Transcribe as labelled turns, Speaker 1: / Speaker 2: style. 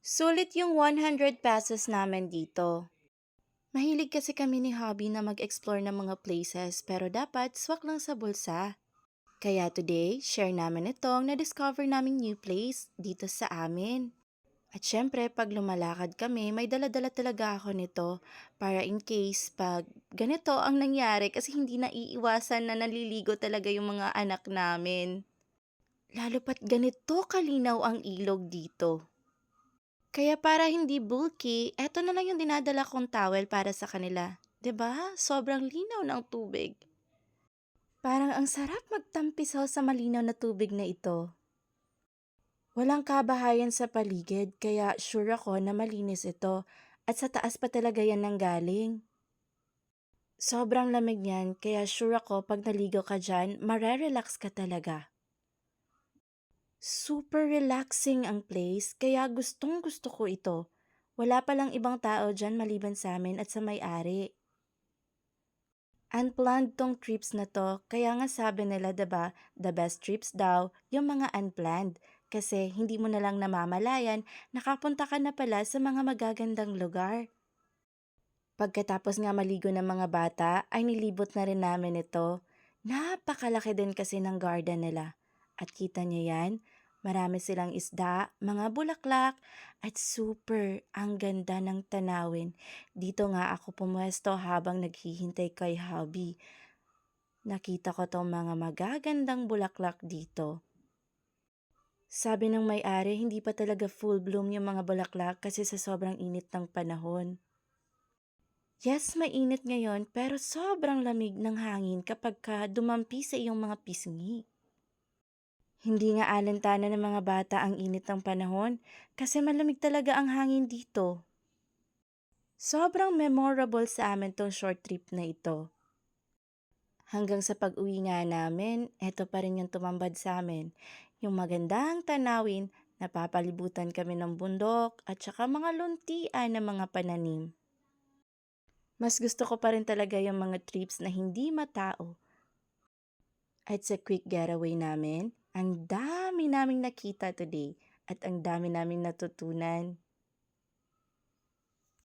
Speaker 1: Sulit yung 100 pesos namin dito. Mahilig kasi kami ni Hobby na mag-explore ng mga places pero dapat swak lang sa bulsa. Kaya today, share namin itong na-discover naming new place dito sa amin. At syempre, pag lumalakad kami, may dala-dala talaga ako nito para in case pag ganito ang nangyari kasi hindi na iiwasan na naliligo talaga yung mga anak namin. Lalo pat ganito kalinaw ang ilog dito. Kaya para hindi bulky, eto na lang yung dinadala kong towel para sa kanila. 'Di ba? Sobrang linaw ng tubig. Parang ang sarap magtampisaw sa malinaw na tubig na ito. Walang kabahayan sa paligid kaya sure ako na malinis ito at sa taas pa talaga yan nanggaling. Sobrang lamig niyan kaya sure ako pag naligo ka dyan, marerelax ka talaga. Super relaxing ang place kaya gustong gusto ko ito. Wala palang ibang tao dyan maliban sa amin at sa may-ari. Unplanned tong trips na to, kaya nga sabi nila 'di ba, the best trips daw yung mga unplanned. Kasi hindi mo na lang namamalayan, nakapunta ka na pala sa mga magagandang lugar. Pagkatapos nga maligo ng mga bata, ay nilibot na rin namin ito. Napakalaki din kasi ng garden nila. At kita niyo yan, marami silang isda, mga bulaklak, at super ang ganda ng tanawin. Dito nga ako pumuesto habang naghihintay kay hubby. Nakita ko tong mga magagandang bulaklak dito. Sabi ng may-ari, hindi pa talaga full bloom yung mga bulaklak kasi sa sobrang init ng panahon. Yes, mainit ngayon pero sobrang lamig ng hangin kapag dumampi sa iyong mga pisngi. Hindi nga alintana ng mga bata ang init ng panahon kasi malamig talaga ang hangin dito. Sobrang memorable sa amin tong short trip na ito. Hanggang sa pag-uwi nga namin, eto pa rin yung tumambad sa amin. Yung magandang tanawin, napapalibutan kami ng bundok at saka mga luntian ng mga pananim. Mas gusto ko pa rin talaga yung mga trips na hindi matao. At sa quick getaway namin, ang dami naming nakita today at ang dami naming natutunan.